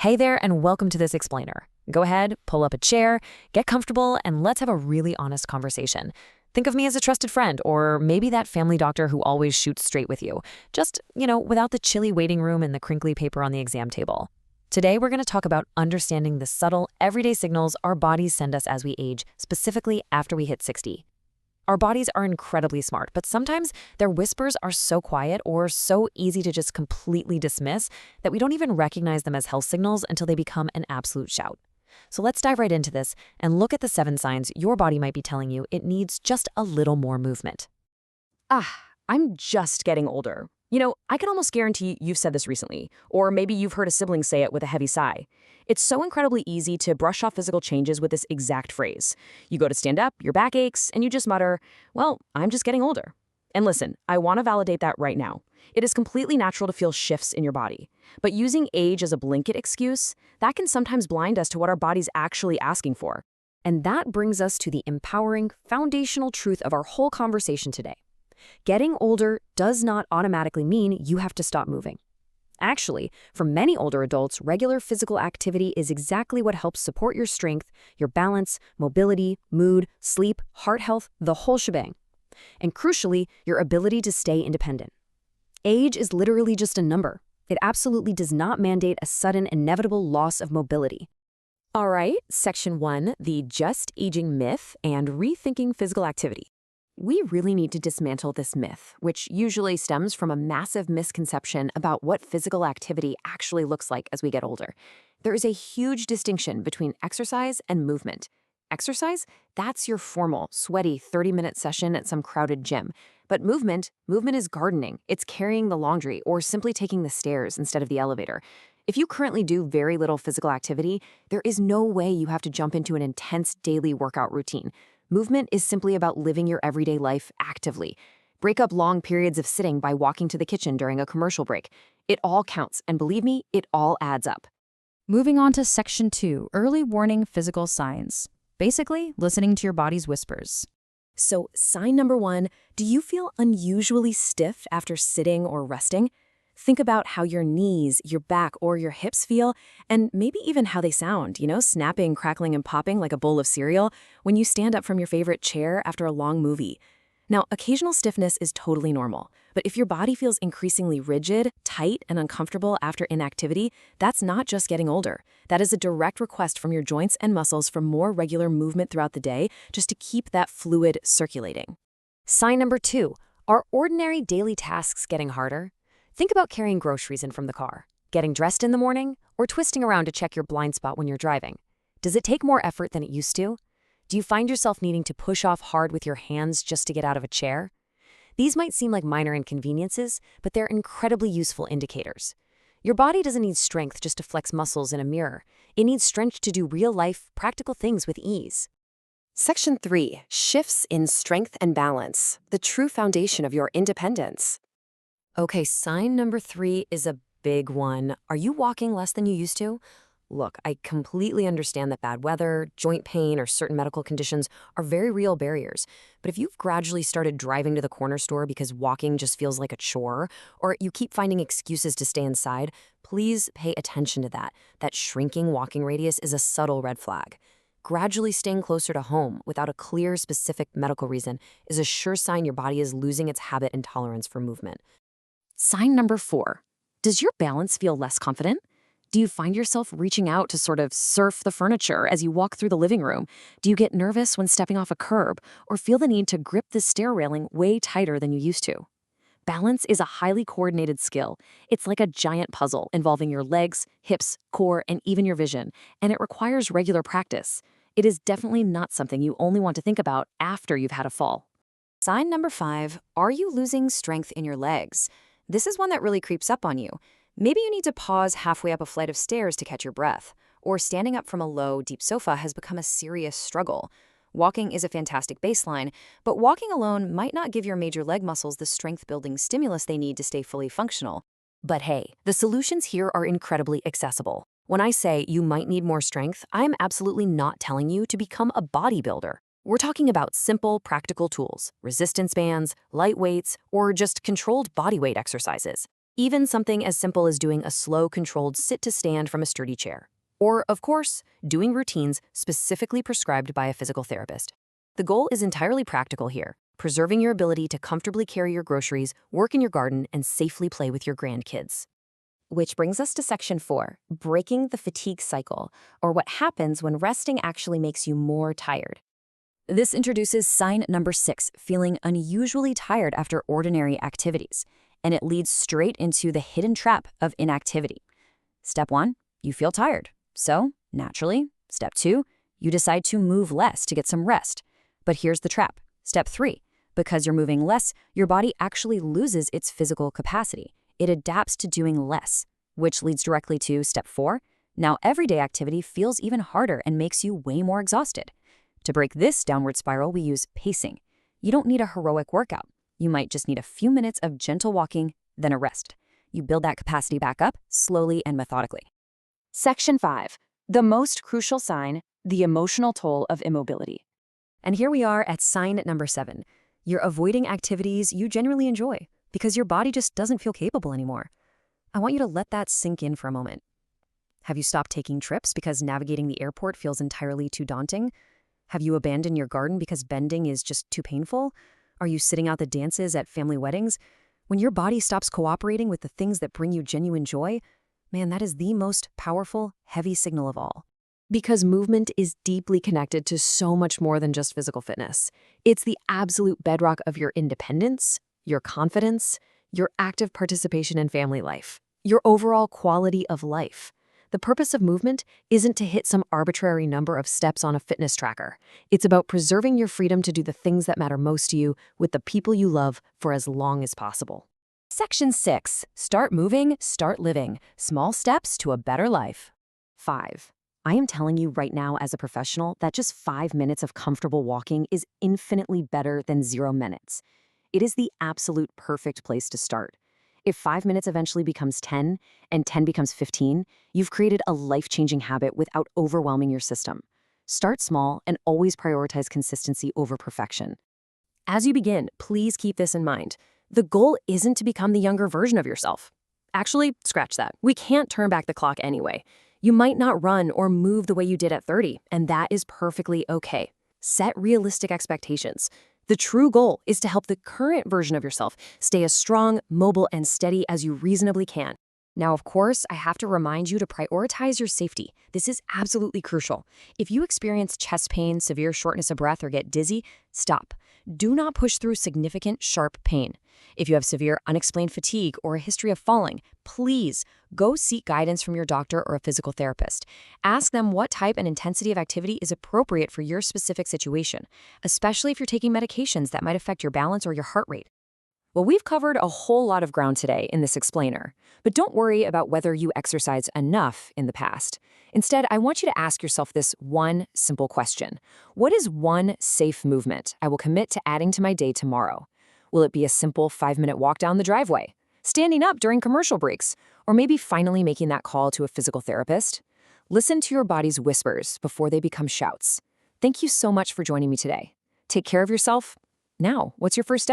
Hey there, and welcome to this explainer. Go ahead, pull up a chair, get comfortable, and let's have a really honest conversation. Think of me as a trusted friend, or maybe that family doctor who always shoots straight with you. Just, without the chilly waiting room and the crinkly paper on the exam table. Today, we're going to talk about understanding the subtle, everyday signals our bodies send us as we age, specifically after we hit 60. Our bodies are incredibly smart, but sometimes their whispers are so quiet or so easy to just completely dismiss that we don't even recognize them as health signals until they become an absolute shout. So let's dive right into this and look at the 7 signs your body might be telling you it needs just a little more movement. I'm just getting older. I can almost guarantee you've said this recently, or maybe you've heard a sibling say it with a heavy sigh. It's so incredibly easy to brush off physical changes with this exact phrase. You go to stand up, your back aches, and you just mutter, well, I'm just getting older. And listen, I want to validate that right now. It is completely natural to feel shifts in your body. But using age as a blanket excuse, that can sometimes blind us to what our body's actually asking for. And that brings us to the empowering, foundational truth of our whole conversation today. Getting older does not automatically mean you have to stop moving. Actually, for many older adults, regular physical activity is exactly what helps support your strength, your balance, mobility, mood, sleep, heart health, the whole shebang. And crucially, your ability to stay independent. Age is literally just a number. It absolutely does not mandate a sudden, inevitable loss of mobility. All right, Section 1, the just aging myth and rethinking physical activity. We really need to dismantle this myth, which usually stems from a massive misconception about what physical activity actually looks like as we get older. There is a huge distinction between exercise and movement. Exercise, that's your formal, sweaty 30-minute session at some crowded gym. But movement is gardening. It's carrying the laundry or simply taking the stairs instead of the elevator. If you currently do very little physical activity, there is no way you have to jump into an intense daily workout routine. Movement is simply about living your everyday life actively. Break up long periods of sitting by walking to the kitchen during a commercial break. It all counts, and believe me, it all adds up. Moving on to Section 2, early warning physical signs. Basically, listening to your body's whispers. So, sign number 1, do you feel unusually stiff after sitting or resting? Think about how your knees, your back, or your hips feel, and maybe even how they sound, snapping, crackling, and popping like a bowl of cereal when you stand up from your favorite chair after a long movie. Now, occasional stiffness is totally normal, but if your body feels increasingly rigid, tight, and uncomfortable after inactivity, that's not just getting older. That is a direct request from your joints and muscles for more regular movement throughout the day, just to keep that fluid circulating. Sign number 2, are ordinary daily tasks getting harder? Think about carrying groceries in from the car, getting dressed in the morning, or twisting around to check your blind spot when you're driving. Does it take more effort than it used to? Do you find yourself needing to push off hard with your hands just to get out of a chair? These might seem like minor inconveniences, but they're incredibly useful indicators. Your body doesn't need strength just to flex muscles in a mirror. It needs strength to do real-life, practical things with ease. Section 3, shifts in strength and balance, the true foundation of your independence. Okay, sign number 3 is a big one. Are you walking less than you used to? Look, I completely understand that bad weather, joint pain, or certain medical conditions are very real barriers. But if you've gradually started driving to the corner store because walking just feels like a chore, or you keep finding excuses to stay inside, please pay attention to that. That shrinking walking radius is a subtle red flag. Gradually staying closer to home without a clear, specific medical reason is a sure sign your body is losing its habit and tolerance for movement. Sign number 4, does your balance feel less confident? Do you find yourself reaching out to sort of surf the furniture as you walk through the living room? Do you get nervous when stepping off a curb or feel the need to grip the stair railing way tighter than you used to? Balance is a highly coordinated skill. It's like a giant puzzle involving your legs, hips, core, and even your vision, and it requires regular practice. It is definitely not something you only want to think about after you've had a fall. Sign number 5, are you losing strength in your legs? This is one that really creeps up on you. Maybe you need to pause halfway up a flight of stairs to catch your breath, or standing up from a low, deep sofa has become a serious struggle. Walking is a fantastic baseline, but walking alone might not give your major leg muscles the strength-building stimulus they need to stay fully functional. But hey, the solutions here are incredibly accessible. When I say you might need more strength, I am absolutely not telling you to become a bodybuilder. We're talking about simple, practical tools, resistance bands, light weights, or just controlled bodyweight exercises. Even something as simple as doing a slow, controlled sit-to-stand from a sturdy chair. Or, of course, doing routines specifically prescribed by a physical therapist. The goal is entirely practical here, preserving your ability to comfortably carry your groceries, work in your garden, and safely play with your grandkids. Which brings us to section 4, breaking the fatigue cycle, or what happens when resting actually makes you more tired. This introduces sign number 6, feeling unusually tired after ordinary activities, and it leads straight into the hidden trap of inactivity. Step 1, you feel tired. So, naturally, step 2, you decide to move less to get some rest. But here's the trap. Step 3, because you're moving less, your body actually loses its physical capacity. It adapts to doing less, which leads directly to step 4. Now everyday activity feels even harder and makes you way more exhausted. To break this downward spiral, we use pacing. You don't need a heroic workout. You might just need a few minutes of gentle walking, then a rest. You build that capacity back up slowly and methodically. Section 5, the most crucial sign, the emotional toll of immobility. And here we are at sign number 7. You're avoiding activities you genuinely enjoy because your body just doesn't feel capable anymore. I want you to let that sink in for a moment. Have you stopped taking trips because navigating the airport feels entirely too daunting? Have you abandoned your garden because bending is just too painful? Are you sitting out the dances at family weddings? When your body stops cooperating with the things that bring you genuine joy, man, that is the most powerful, heavy signal of all. Because movement is deeply connected to so much more than just physical fitness. It's the absolute bedrock of your independence, your confidence, your active participation in family life, your overall quality of life. The purpose of movement isn't to hit some arbitrary number of steps on a fitness tracker. It's about preserving your freedom to do the things that matter most to you with the people you love for as long as possible. Section 6. Start moving, start living. Small steps to a better life. 5. I am telling you right now as a professional that just 5 minutes of comfortable walking is infinitely better than 0 minutes. It is the absolute perfect place to start. If 5 minutes eventually becomes 10 and 10 becomes 15, you've created a life-changing habit without overwhelming your system. Start small and always prioritize consistency over perfection. As you begin, please keep this in mind. The goal isn't to become the younger version of yourself. Actually, scratch that. We can't turn back the clock anyway. You might not run or move the way you did at 30, and that is perfectly okay. Set realistic expectations. The true goal is to help the current version of yourself stay as strong, mobile, and steady as you reasonably can. Now, of course, I have to remind you to prioritize your safety. This is absolutely crucial. If you experience chest pain, severe shortness of breath, or get dizzy, stop. Do not push through significant, sharp pain. If you have severe unexplained fatigue or a history of falling, please go seek guidance from your doctor or a physical therapist. Ask them what type and intensity of activity is appropriate for your specific situation, especially if you're taking medications that might affect your balance or your heart rate. Well, we've covered a whole lot of ground today in this explainer, but don't worry about whether you exercised enough in the past. Instead, I want you to ask yourself this one simple question. What is one safe movement I will commit to adding to my day tomorrow? Will it be a simple 5-minute walk down the driveway, standing up during commercial breaks, or maybe finally making that call to a physical therapist? Listen to your body's whispers before they become shouts. Thank you so much for joining me today. Take care of yourself. Now, what's your first step?